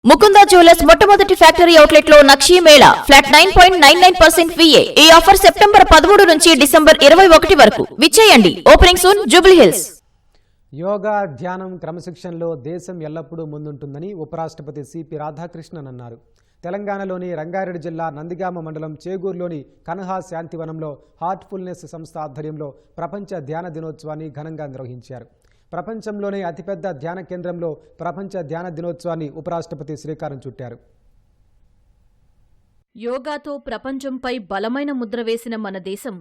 Mukunda jewellers మొట్టమొదటి factory outlet లో Nakshi Mela flat 9.99% VA. ఈ ఆఫర్ సెప్టెంబర్ 13 నుంచి డిసెంబర్ 21 వరకు. విచ్చేయండి. Opening soon Jubilee Hills. యోగా, ధ్యానం, క్రమశిక్షణలో దేశం ఎల్లప్పుడూ ముందుంటుందని ఉపరాష్ట్రపతి సిపి రాధాకృష్ణన్ అన్నారు. తెలంగాణలోని రంగారెడ్డి జిల్లా నందిగామ మండలం చేగూరులోని కన్హా శాంతివనంలో హార్ట్ఫుల్నెస్ సంస్థ ఆధ్వర్యంలో ప్రపంచ ధ్యాన దినోత్సవాన్ని ఘనంగా నిర్వహించారు. ప్రపంచంలోనే అతిపెద్ద ధ్యాన కేంద్రంలో ప్రపంచ ధ్యాన దినోత్సవాన్ని ఉపరాష్ట్రపతి శ్రీకారం చుట్టారు. యోగాతో ప్రపంచంపై బలమైన ముద్ర వేసిన మన దేశం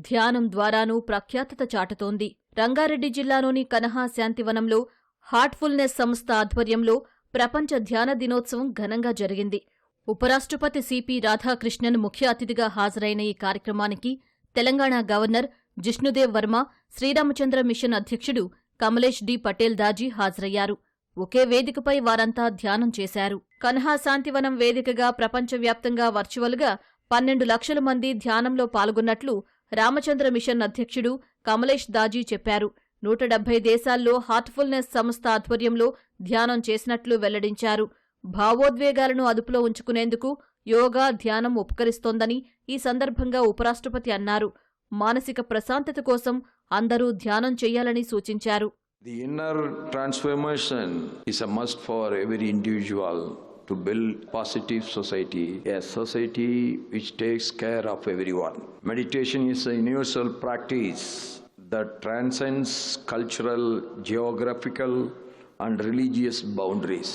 ధ్యానం ద్వారానూ ప్రఖ్యాతత చాటుతోంది. రంగారెడ్డి జిల్లాలోని కన్హా శాంతివనంలో హార్ట్ఫుల్నెస్ సంస్థ ఆధ్వర్యంలో ప్రపంచ ధ్యాన దినోత్సవం ఘనంగా జరిగింది. ఉపరాష్ట్రపతి సిపి రాధాకృష్ణన్ ముఖ్య అతిథిగా హాజరైన ఈ కార్యక్రమానికి తెలంగాణ గవర్నర్ జిష్ణుదేవ్ వర్మ, శ్రీరామచంద్ర మిషన్ అధ్యక్షుడు కమలేష్ డి పటేల్ దాజీ హాజరయ్యారు. ఒకే వేదికపై వారంతా ధ్యానం చేశారు. కన్హా శాంతివనం వేదికగా ప్రపంచవ్యాప్తంగా వర్చువల్గా 12 లక్షల మంది ధ్యానంలో పాల్గొన్నట్లు రామచంద్ర మిషన్ అధ్యక్షుడు కమలేష్ దాజీ చెప్పారు. 170 దేశాల్లో హార్ట్ఫుల్నెస్ సంస్థ ఆధ్వర్యంలో ధ్యానం చేసినట్లు వెల్లడించారు. భావోద్వేగాలను అదుపులో ఉంచుకునేందుకు యోగా, ధ్యానం ఉపకరిస్తోందని ఈ సందర్భంగా ఉపరాష్ట్రపతి అన్నారు. మానసిక ప్రశాంతత కోసం అందరూ ధ్యానం చేయాలని సూచించారు. The inner transformation is a must for every individual to build positive society, a society which takes care of everyone. Meditation is a universal practice that transcends cultural, geographical, and religious boundaries.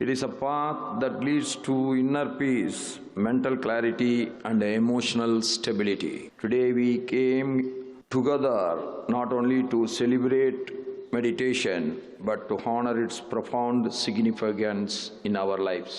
It is a path that leads to inner peace, mental clarity, and emotional stability. Today we came together not only to celebrate meditation, but to honor its profound significance in our lives.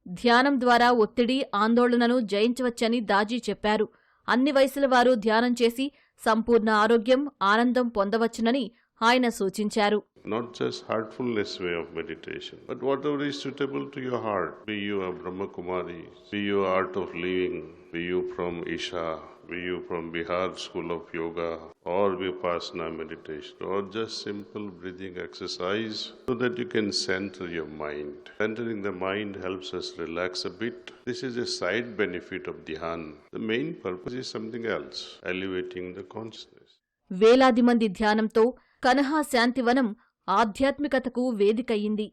ధ్యానం ద్వారా ఒత్తిడి, ఆందోళనను జయించవచ్చని దాజీ చెప్పారు. అన్ని వయసుల వారు ధ్యానం చేసి సంపూర్ణ ఆరోగ్యం, ఆనందం పొందవచ్చునని ఆయన సూచించారు. Not just heartfulness way of meditation, but whatever is suitable to your heart. Be you a Brahma Kumari, be you Art of Living, be you from Isha, be you from Bihar School of Yoga, or Vipassana meditation, or just simple breathing exercise so that you can center your mind. Centering the mind helps us relax a bit. This is a side benefit of Dhyan. The main purpose is something else, elevating the consciousness. వేలాది మంది ధ్యానంతో కన్హా శాంతివనం ఆధ్యాత్మికతకు వేదికయ్యింది.